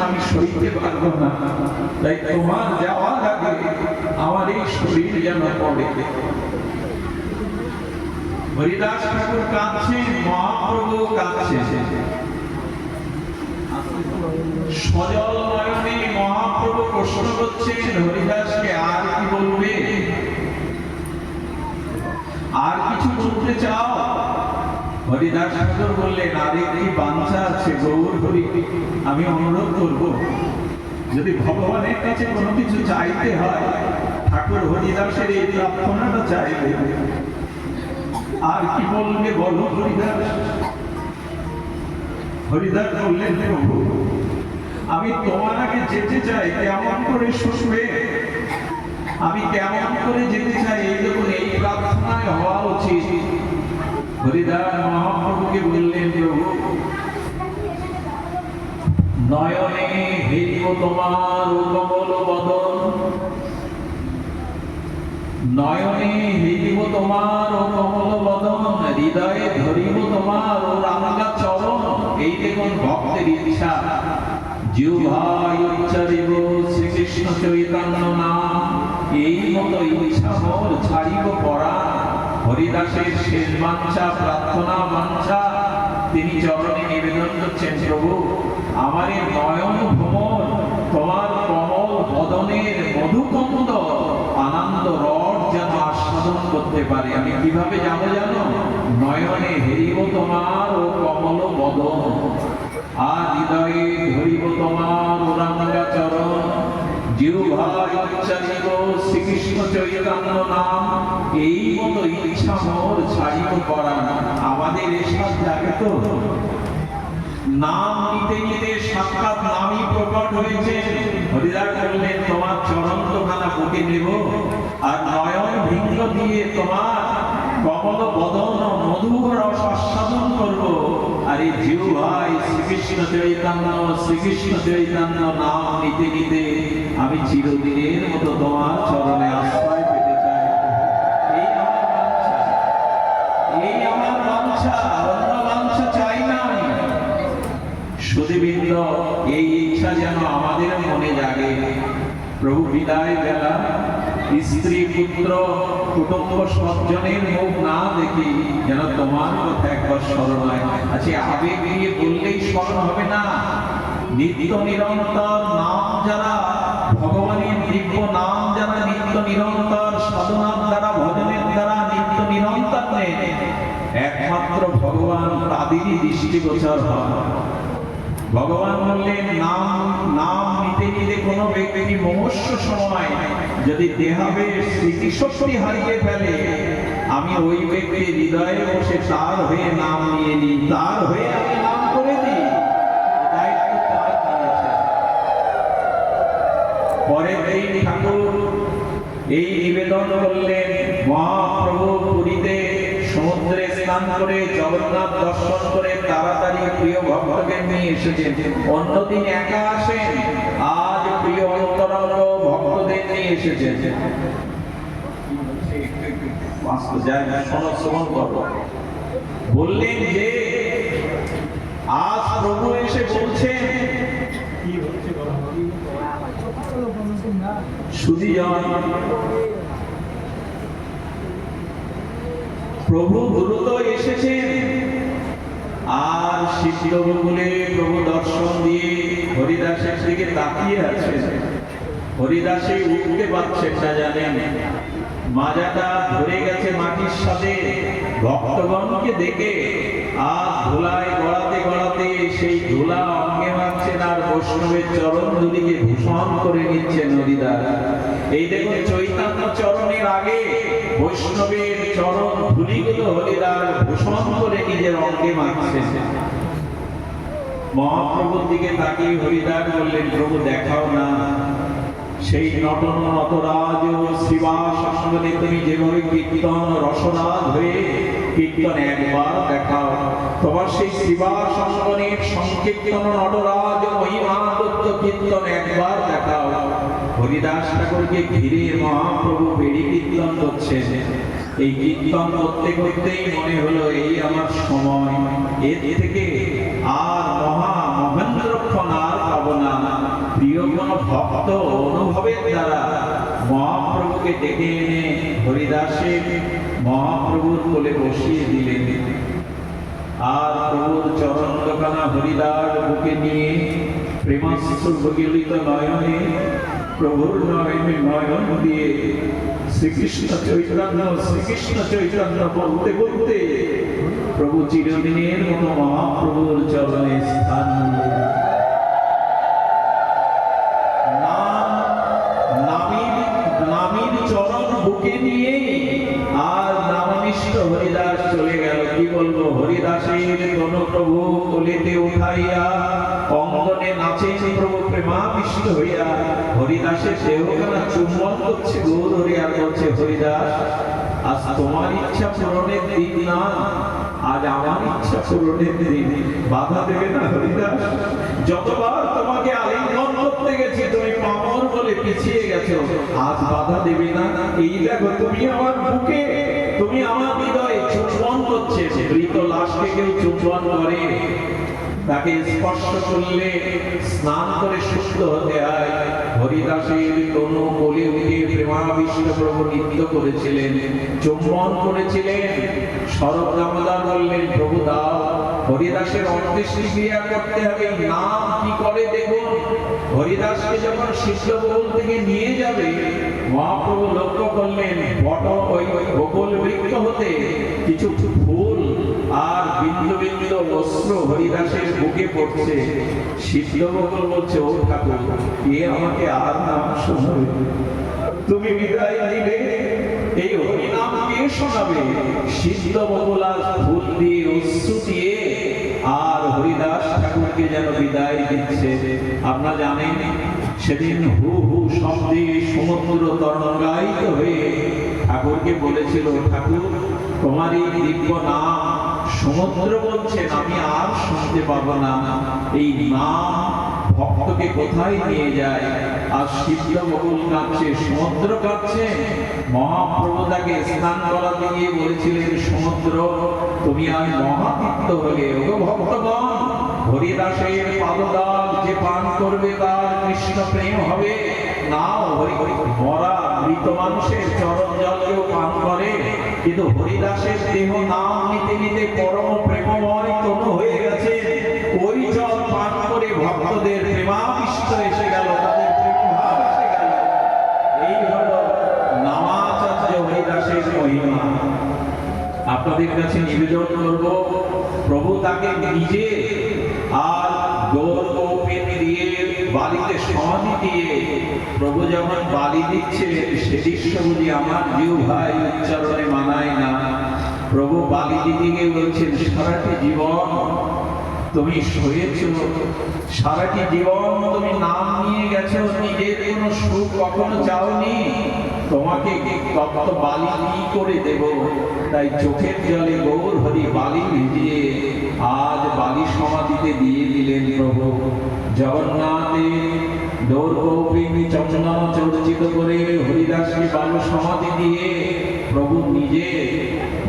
আমি সইতে পারবো না, তাই তোমার যাওয়ার আগে আমার এই শরীর যেন পড়ে। হরিদাস ঠাকুর কাঁদছেন, মহাপ্রভু কাঁদছেন। সজল নয়নে মহাপ্রভু প্রশ্ন করছেন হরিদাসকে, আর কি বলবে, আর কিছু বলতে চাও? হরিদাস ঠাকুর বললেন, আর একটি বাঞ্ছা আছে গৌর হরি, আমি অনুরোধ করব, যদি ভগবানের কাছে কোনো কিছু চাইতে হয় ঠাকুর হরিদাসের এই প্রার্থনাটা চাইবে। আর কি বলবে বলো হরিদাস? হরিদাস বললেন, প্রভু আমি তোমার আগে যেতে চাই, কেমন করে শুনবে, আমি কেমন করে যেতে চাই, এই দেখুন এই প্রার্থনায় হওয়া উচিত। হরিদাস মহাপ্রভুকে বললেন, প্রভু নয়নে হেরিব তোমার কমল বদন, নয়নে হেরিব তোমার কমল বদন, হৃদয়ে ধরিব তোমার রাঙা চরণ। এই দেখুন ভক্তের ইচ্ছা, জিহ্বায় উচ্চারিব শ্রীকৃষ্ণ চৈতন্য নাম, এই মতো ইচ্ছা মোর ছাড়িব পরাণ। হরিদাসের শেষ বাঞ্ছা, প্রার্থনা বাঞ্ছা তিনি চরণে নিবেদন করছেন, প্রভু আমার এই নয়ন ভ্রমর তোমার কমল বদনের মধুকন্দ আনন্দ রস যেন আস্বাদন করতে পারে। আমি কিভাবে যাবো জানো? নয়নে হেরিব তোমার ও কমল বদন, আর হৃদয়ে ধরিব তোমার রাঙ্গা চরণ, জিহ্বায় উচ্চারিব শ্রীকৃষ্ণ চৈতন্য নাম, এই মতো ইচ্ছা মোর ছাড়িব পরাণ। আমাদের এসব জাগে তো নাম নিতে নিতে সাক্ষাৎ নামই প্রকট হয়েছে। হরিদাস বললেন, তোমার চরণ খানা বুকে নেব, আর নয়ন ভিঙ্গ দিয়ে তোমার কমল বদন মধুর রস আস্বাদন করব। আর এই জিহ্বায় শ্রীকৃষ্ণ চৈতন্য নাম নিতে নিতে আমি চিরদিনের মতো তোমার চরণে আশ্রয় পেতে চাই। এই আমার বাঞ্ছা, এই আমার বাঞ্ছা, অন্য বাঞ্ছা চাই না। সুধীবৃন্দ, এই ইচ্ছা যেন আমাদের মনে জাগে। প্রভু বিদায় বেলা স্ত্রী পুত্র কুটুম্ব স্বজনের মুখ না দেখি যেন তোমার কথা একবার স্মরণ হয়। আচ্ছা, আবেগ নিয়ে বললেই স্মরণ হবে না। নিত্য নিরন্তর নাম যারা, ভগবানের দিব্য নাম যারা নিত্য নিরন্তর সাধনার দ্বারা, ভজনের দ্বারা নিত্য নিরন্তর নেই, একমাত্র ভগবান তাদেরই দৃষ্টিগোচর হয়। ভগবান বললেন, নাম নিতে নিতে কোনো ব্যক্তি মুমূর্ষ সময় যদি দেহাবের স্মৃতিশক্তি হারিয়ে ফেলে, আমি ওই ব্যক্তির হৃদয়ে বসে তার হয়ে নাম নিয়ে নিই, তার হয়ে আমি নাম করে দিই। দায়িত্ব তার নিয়েছে। পরে এই ঠাকুর এই নিবেদন করলেন, মহাপ্রভু পুরীতে সমুদ্রে স্নান করে জগন্নাথ দর্শন করে তাড়াতাড়ি প্রিয় ভক্তকে নিয়ে এসেছেন। অন্যদিন একা আসেন, আজ প্রিয় অন্তরঙ্গ ভক্তদের নিয়ে এসেছেন। বললেন যে আজ প্রভু এসে বলছেন, সুধীজন প্রভু দ্রুত এসেছেন। আর সিদ্ধবকুলে প্রভু দর্শন দিয়ে হরিদাসের দিকে তাকিয়ে আছেন। হরিদাসে উঠতে পারছেন না, জানেন মাজাটা ধরে গেছে মাটির সাথে। ভক্তগণকে দেখে আর ধুলায় গড়াতে গড়াতে সেই ধুলা অঙ্গে মাখছেন, আর বৈষ্ণবের চরণ দুদিকে ভূষণ করে নিচ্ছেন হরিদাস। এই দেখুন, চৈতন্য চরণের আগে বৈষ্ণবের চরণ ধুলিগুলো হরিদাস ভূষণ করে নিজের অঙ্গে মাখছেন। মহাপ্রভুর দিকে তাকিয়ে হরিদাস বললেন, প্রভু দেখাও না সেই নটন নটরাজ শ্রীবাস সঙ্গে তুমি যেভাবে কীর্তন রসরাজ হয়ে কীর্তন একবার দেখাও। তোমার সেই শ্রীবাস সঙ্গনের সংকীর্তন নটরাজ মহিমানন্দ কীর্তন একবার দেখাও। হরিদাস ঠাকুরকে ঘিরে মহাপ্রভু বেড়ি কীর্তন করছেন। এই কীর্তন করতে করতেই মনে হলো, এই আমার সময়, এর থেকে আর মহা মহেন্দ্রক্ষণ আর পাবো না। ভক্ত অনুভবের দ্বারা মহাপ্রভুকে ডেকে এনে হরিদাসের মহাপ্রভুর কোলে বসিয়ে দিলেন। আর প্রভুর চরণ দোকানা হরিদাস বুকে নিয়ে প্রেমাশ্রু ভগিলিত নয়নে প্রভুর নয়নে নয়ন দিয়ে শ্রীকৃষ্ণ চৈতন্য বলতে বলতে প্রভু চিরদিনের মতো মহাপ্রভুর চরণে স্থান নিলেন। নামের চরণ বুকে নিয়ে আর নামনিষ্ঠ হরিদাস চলে গেল। কি বলবো, হরিদাসের কোন প্রভু কোলেতে উঠাইয়া অঙ্গনে নাচেন প্রভু প্রেমাবিষ্ট হইয়া হরিদাসের দেহখানা চুম্বন করছে গৌর হরি আর বলছে, হরিদাস আজ তোমার ইচ্ছা পূরণের দিন না, আজ আমার ইচ্ছা পূরণের দিন। বাধা দেবে না হরিদাস? যতবার তোমাকে আলিঙ্গন করতে গেছি তুমি পামর বলে পিছিয়ে গেছো, আজ বাধা দেবে না? এই দেখো তুমি আমার বুকে, তুমি আমার হৃদয়ে চুম্বন করছে। মৃত লাশকে কেউ চুম্বন করে, তাকে স্পর্শ করলে স্নান করে শুদ্ধ হতে হয়। হরিদাসের কোন কোলে উঠে প্রেমাবিষ্ট প্রভু নৃত্য করেছিলেন, চুম্বন করেছিলেন। শরৎ দামোদর বললেন, প্রভু দাও। হরিদাসের অন্ত্যেষ্টি ক্রিয়া করতে হবে, নাম কি করে দেখুন। হরিদাসকে যখন সিদ্ধভোগ থেকে নিয়ে যাবে মহাপ্রভু লক্ষ্য করলেন বট ওই বকুল বৃক্ষ হতে কিছু ফুল আর বিন্দু বিন্দু অস্ত্র হরিদাসের বুকে পড়ছে। সিদ্ধভোগ বলছে, ও ঠাকুর, এ আমাকে আর নাম শোনাবে? তুমি বিদায় দিবে, এই হরিনাম কে শোনাবে? সিদ্ধ বকুলা ফুল দিয়ে অশ্রু দিয়ে আর হরিদাস ঠাকুরকে যেন বিদায় দিচ্ছে। আপনারা জানেন সেদিন হু হু শব্দে সমুদ্র তরঙ্গায়িত হয়ে ঠাকুরকে বলেছিল, ঠাকুর তোমার এই দিব্য নাম সমুদ্র বলছেন, আমি আর শুনতে পাবো না। এই নাম ভক্তকে কোথায় নিয়ে যায়? আর সিদ্ধ বকুল কাঁদছে, সমুদ্র কাঁদছে। মহাপ্রভু তাকে স্নান করাতে গিয়ে বলেছিলেন, সমুদ্র তুমি আজ মহাতীর্থ হলে। ও ভক্তগণ, হরিদাসের পাদদাগ যে পান করবে তার কৃষ্ণ প্রেম হবে। নাও হরি মরা মৃত মানুষের চরণ জল কেউ পান করে, কিন্তু হরিদাসের দেহ নাম নিতে নিতে পরম প্রেমময় তনু হয়ে গেছে। ওই জল পান করে ভক্তদের প্রেমাবিষ্ট এসে গেল, তাদের প্রেমভাব এসে গেল। এই হলো নামাচার্য হরিদাসের মহিমা। আপনাদের কাছে নিবেদন করব, প্রভু তাকে নিজে আর গৌর গোপিন দিয়ে বালিতে সমাধি দিয়ে প্রভু যখন বালি দিচ্ছিলেন সে দৃশ্য বুঝি আমার জিহ্বায় উচ্চারণে মানায় না। প্রভু বালি দিতে গিয়ে বলছেন, সারাটি জীবন তুমি সয়েছ, সারাটি জীবন তুমি নাম নিয়ে গেছো, নিজের কোনো সুখ কখনো চাওনি, তোমাকে তপ্ত বালি কি করে দেব? তাই চোখের জলে গৌর হরি বালি ভিজিয়ে আজ বালি সমাধিতে দিয়ে দিলেন প্রভু। জগন্নাথের দৌর্গৌপিনী চন্দন চর্চিত করে হরিদাসকে বালু সমাধি দিয়ে প্রভু নিজে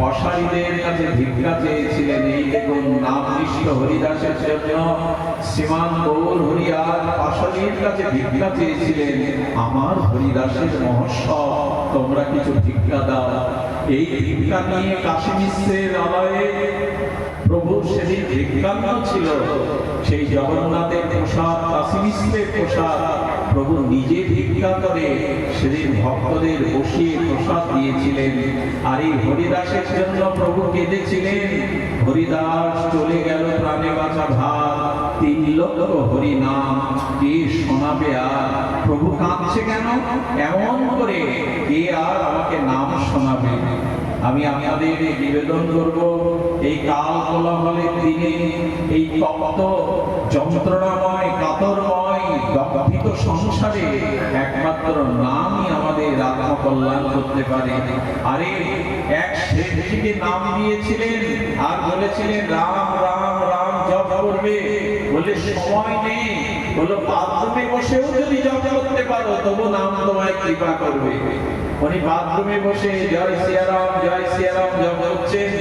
পশারীদের কাছে ভিক্ষা চেয়েছিলেন। এই দেখুন নামনিষ্ঠ হরিদাসের জন্য শ্রীমান গৌর হরি আর পশারীর কাছে ভিক্ষা চেয়েছিলেন, আমার হরিদাসের মহোৎসব, তোমরা কিছু ভিক্ষা দাও। এই ভিক্ষা নিয়ে কাশী মিশ্রের আলয়ে প্রভু সেদিন ভিক্ষান্ন ছিল। সেই জগন্নাথের প্রসাদ, কাশী মিশ্রের প্রসাদ প্রভু নিজে ভিক্ষা করে সেদিন ভক্তদের বসিয়ে প্রসাদ দিয়েছিলেন। আর এই হরিদাসের জন্য প্রভু কেঁদেছিলেন, হরিদাস চলে গেল প্রাণে বাঁচা ভার, 3 লক্ষ হরি নাম কে শোনাবে আর? প্রভু কাঁদছে কেন এমন করে? কে আর আমাকে নাম শোনাবে? আমি আপনাদের নিবেদন করব, এই কাল কোলাহলের দিনে এই তপ্ত যন্ত্রণাময় কাতরময় দগ্ধিত সংসারে একমাত্র নামই আমাদের আত্মকল্যাণ করতে পারে। আরে এক শেঠজিকে নাম দিয়েছিলেন আর বলেছিলেন রাম রাম রাম জপ করবে, বলে সময় নেই, বলো বাথরুমে বসেও যদি জপ করতে পারো তবু নাম তোমায় কৃপা করবে। উনি বাথরুমে বসে জয় সিয়ারাম জপ করছেন।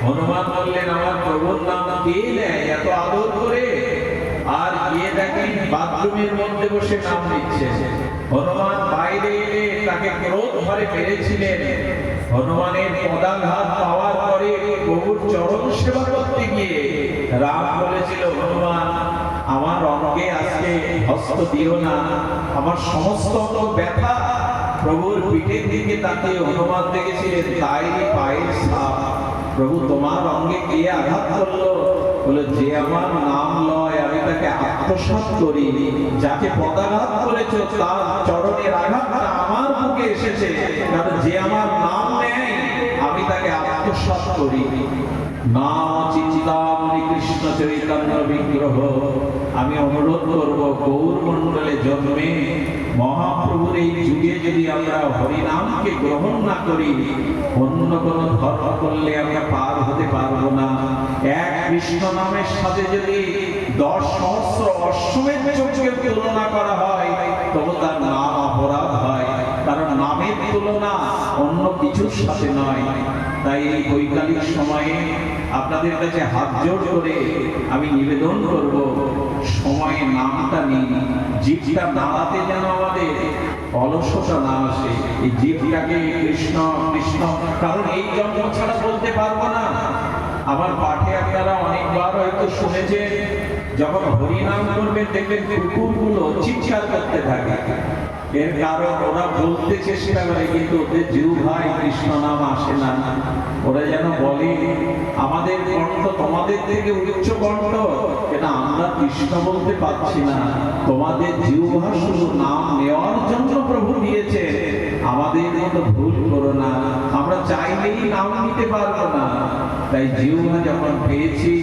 হনুমান বললেন, আমার প্রভুর নাম কে নেয় এত আদর করে? আর গিয়ে দেখেন বাথরুমের মধ্যে বসে নাম নিচ্ছে। হনুমান বাইরে এলে তাকে ক্রোধ ভরে মেরেছিলেন। হনুমানের পদাঘাত পাওয়ার পরে প্রভুর চরণ সেবা করতে গিয়ে রাম বলেছিল, হনুমান আমার অঙ্গে আজকে হস্ত দিও না, আমার সমস্ত অঙ্গ ব্যথা। প্রভুর পিঠের দিকে তাকে হনুমান দেখেছিলেন তাই পায়ের ছাপ। প্রভু তোমার অঙ্গে কে আঘাত করলো? বলে যে আমার নাম লয় আমি তাকে আত্মসাৎ করি। যাকে পদাঘাত করেছ তার চরণের আঘাতটা আমার বুকে এসেছে, কারণ যে আমার নাম নেয় আমি তাকে আত্মসাৎ করি। নাম চিন্তামণি কৃষ্ণ চৈতন্য বিগ্রহ। আমি অনুরোধ করব গৌর মণ্ডলে জন্মে মহাপ্রভুর এই যুগে যদি আমরা হরিনামকে গ্রহণ না করি, অন্য কোন ধর্ম করলে আমরা পার হতে পারবো না। এক কৃষ্ণ নামের সাথে যদি 10 সহস্র অশ্বমেধ যজ্ঞের তুলনা করা হয় তবে তার নাম অপরাধ হয়, কারণ নামের তুলনা অন্য কিছুর সাথে নয়। তাই এই বৈকালিক সময়ে আপনাদের কাছে হাত জোড় করে আমি নিবেদন করব, সময়ে নামটা নিন। জিভটা নাড়াতে যেন আমাদের অলসতা না আসে। এই জিভটাকে কৃষ্ণ কৃষ্ণ, কারণ এই জন্ম ছাড়া বলতে পারবো না। আমার পাঠে আপনারা অনেকবার হয়তো শুনেছেন, যখন হরিনাম করবেন দেখবেন কুকুরগুলো চিৎকার করতে থাকে। এর কারণ ওরা বলতে চেষ্টা করে কিন্তু ওদের জিহ্বায় কৃষ্ণ নাম আসে না। ওরা যেন বলে আমাদের কণ্ঠ তোমাদের থেকে উচ্চ কণ্ঠ, এটা আমরা কৃষ্ণ বলতে পারছি না, তোমাদের জিহ্বা শুধু নাম নেওয়ার জন্য প্রভু দিয়েছে, আমাদের মতো ভুল করো না, আমরা চাইলেই নাম নিতে পারবো না। তাই জিহ্বা যখন পেয়েছি,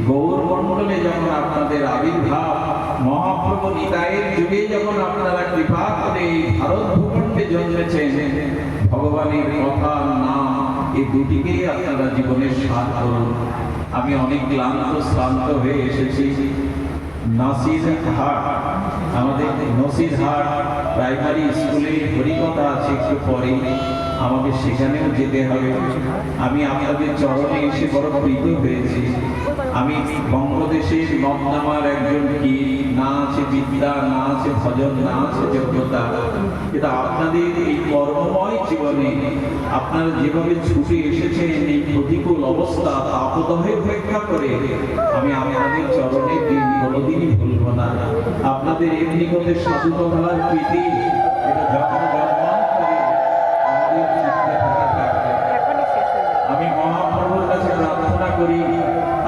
গৌর মণ্ডলে যখন আপনাদের আবির্ভাব, মহাপ্রভু নিতাইয়ের যুগে যখন আপনারা কৃপা করে এই ভারত ভূখণ্ডে জন্মেছেন, ভগবানের কথা নাম এই দুটিকেই আপনারা জীবনের সার করুন। আমি অনেক ক্লান্ত শ্রান্ত হয়ে এসেছি। নাসিরহাট, আমাদের নসিরহাট প্রাইমারি স্কুলে হরিকথা আছে, একটু পরে আমাকে সেখানেও যেতে হবে। আমি আপনাদের চরণে এসে বড় প্রীত হয়েছি। আমি বঙ্গদেশের নবনামার একজন কি, না আছে বিদ্যা, না আছে ভজন, না আছে যোগ্যতা, কিন্তু আপনাদের এই কর্মময় জীবনে আপনারা যেভাবে ছুটে এসেছেন এই প্রতিকূল অবস্থা তাপদহে উপেক্ষা করে, আমি আপনাদের চরণে দিন কোনোদিনই ভুলব না। আপনাদের এমনি করে সাধু কথার প্রীতি, এটা যখন জন্মান্তরে আমাদের চিত্তে থেকে থাকবে। আমি মহাপ্রভুর কাছে প্রার্থনা করি,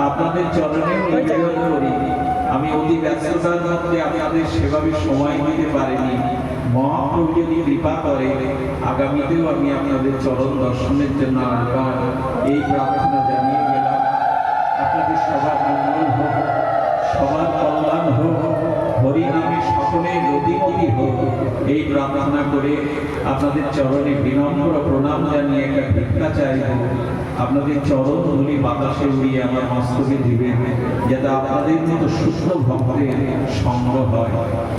আপনাদের চরণে নিবেদন করি, আমি অতি ব্যস্ততার মধ্যে আপনাদের সেভাবে সময় দিতে পারিনি। মহাপ্রভু যদি কৃপা করে আগামীতেও আমি আপনাদের চরণ দর্শনের জন্য আসবার এই প্রার্থনা জানিয়ে গেলাম। আপনাদের সবার মঙ্গল হোক, সবার কল্যাণ হোক, হরিনামে সকলে নদীমতি হোক, এই প্রার্থনা করে আপনাদের চরণে বিনম্র প্রণাম জানিয়ে একটা ভিক্ষা চাইব। আপনাদের চরণ ধুলি বাতাসে উড়িয়ে আমার মস্তকে দিবেন, যাতে আপনাদের মতো শুদ্ধ ভক্তের সঙ্গ হয়।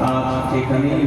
আজ এখানেই